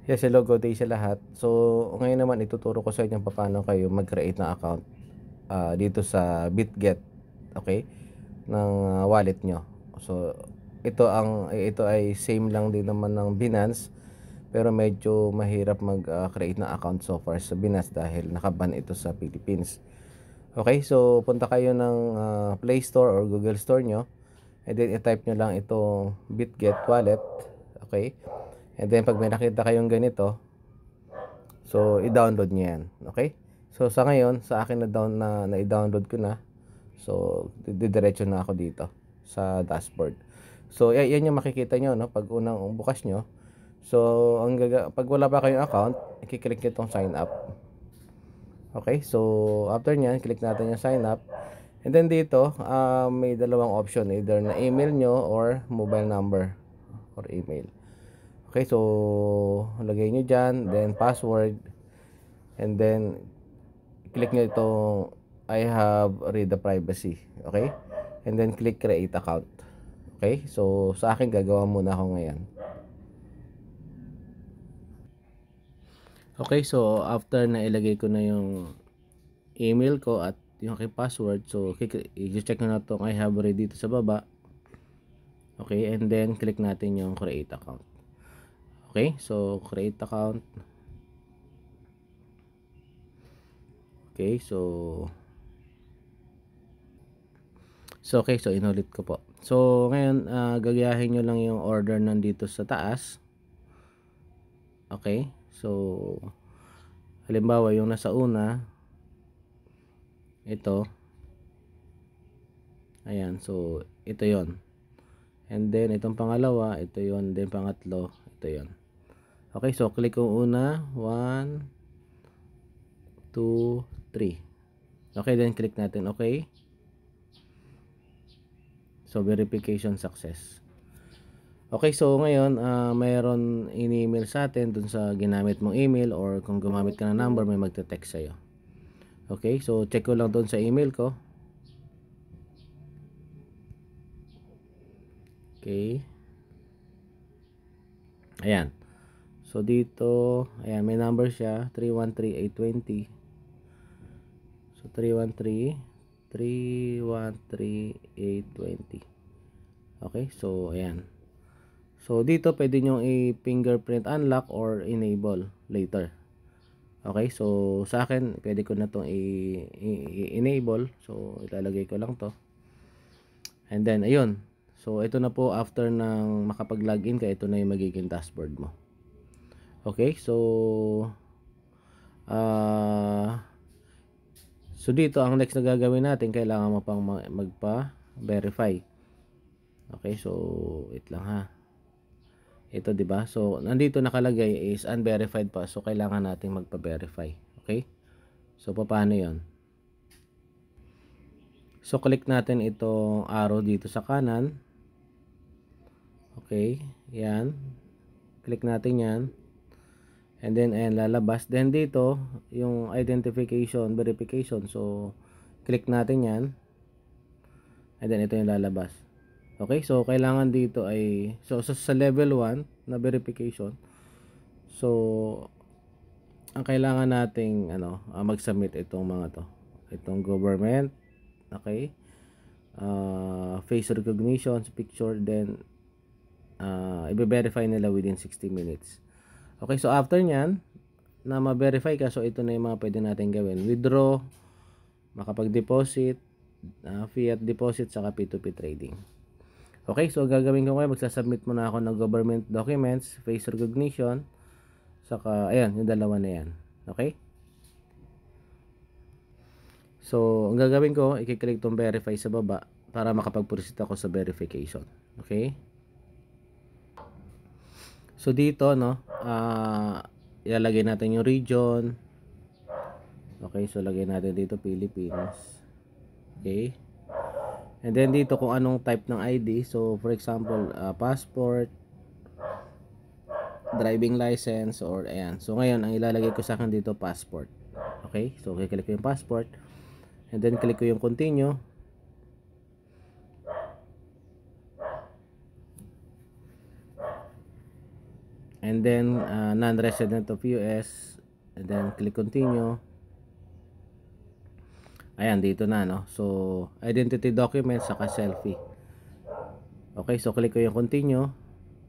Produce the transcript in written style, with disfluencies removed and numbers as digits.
Yes, hello, good day sa lahat. So, ngayon naman ituturo ko sa inyo paano kayo mag-create ng account dito sa BitGet, okay? Ng wallet nyo. So, ito ay same lang din naman ng Binance, pero medyo mahirap mag-create ng account so far sa Binance dahil nakaban ito sa Philippines. Okay, so punta kayo ng Play Store or Google Store nyo, and then i-type nyo lang itong BitGet wallet, okay? And then pag may nakita kayong ganito, so i-download niyo 'yan, okay? So sa ngayon, sa akin na i-download ko na. So didiretso na ako dito sa dashboard. So yan yung makikita nyo, no, pag unang bukas nyo. So pag wala pa kayong account, i-click niyo itong sign up. Okay? So after niyan, click natin yung sign up. And then dito, may dalawang option, either na email nyo or mobile number or email. Okay, so lagay nyo dyan, then password, and then click nyo itong I have read the privacy. Okay, and then click create account. Okay, so sa akin gagawa muna ako ngayon. Okay, so after na ilagay ko na yung email ko at yung aking password, so i-check ko na itong I have read dito sa baba. Okay, and then click natin yung create account. Okay, so create account. Okay, so okay, so inulit ko po. So ngayon, gagayahin nyo lang yung order nandito sa taas. Okay, so halimbawa yung nasa una, ito, ayan, so ito yon. And then itong pangalawa, ito yon. Then pangatlo, ito yon. Okay, so click ko una, 1, 2, 3. Okay, then click natin okay. So verification success. Okay, so ngayon, mayroon in-email sa atin dun sa ginamit mong email, or kung gumamit ka ng number, may magte-text sa'yo. Okay, so check ko lang dun sa email ko. Okay. Ayan. So dito, ayan, may number siya, 313820. So 313820. Okay, so ayan. So dito pwede nyo i-fingerprint unlock or enable later. Okay, so sa akin pwede ko na itong i-enable. So ilalagay ko lang to. And then ayun. So ito na po, after ng makapag-login ka, ito na yung magiging dashboard mo. Okay, so so dito ang next na gagawin natin, kailangan mo pang magpa-verify. Okay, so wait lang ha. Ito, 'di ba? So nandito nakalagay is unverified pa. So kailangan nating magpa-verify. Okay? So paano 'yon? So click natin itong arrow dito sa kanan. Okay? Yan. Click natin 'yan. And then ayan, lalabas. Then dito, yung identification, verification. So click natin 'yan. And then ito yung lalabas. Okay? So kailangan dito ay sa level 1 na verification. So ang kailangan nating mag-submit itong mga to. Itong government, okay? Face recognition, picture, then i-verify nila within 60 minutes. Okay, so after nyan, na ma-verify ka, so ito na yung mga pwede natin gawin. Withdraw, makapag-deposit, fiat deposit, saka P2P trading. Okay, so gagawin ko ngayon, magsasubmit muna ako ng government documents, face recognition, saka, ayan, yung dalawa na yan. Okay? So, ang gagawin ko, i-click tong verify sa baba para makapag-proceed ako sa verification. Okay? So, dito, no, ilalagay natin yung region. Okay, so lagay natin dito Philippines. Okay? And then dito kung anong type ng ID. So, for example, passport, driving license, or ayan. So, ngayon, ang ilalagay ko sa akin dito, passport. Okay? So, click ko yung passport. And then, click ko yung continue. And and then non-resident of US, and then click continue. Ayan, dito na, no? So identity document saka selfie. Okay, so click ko yung continue.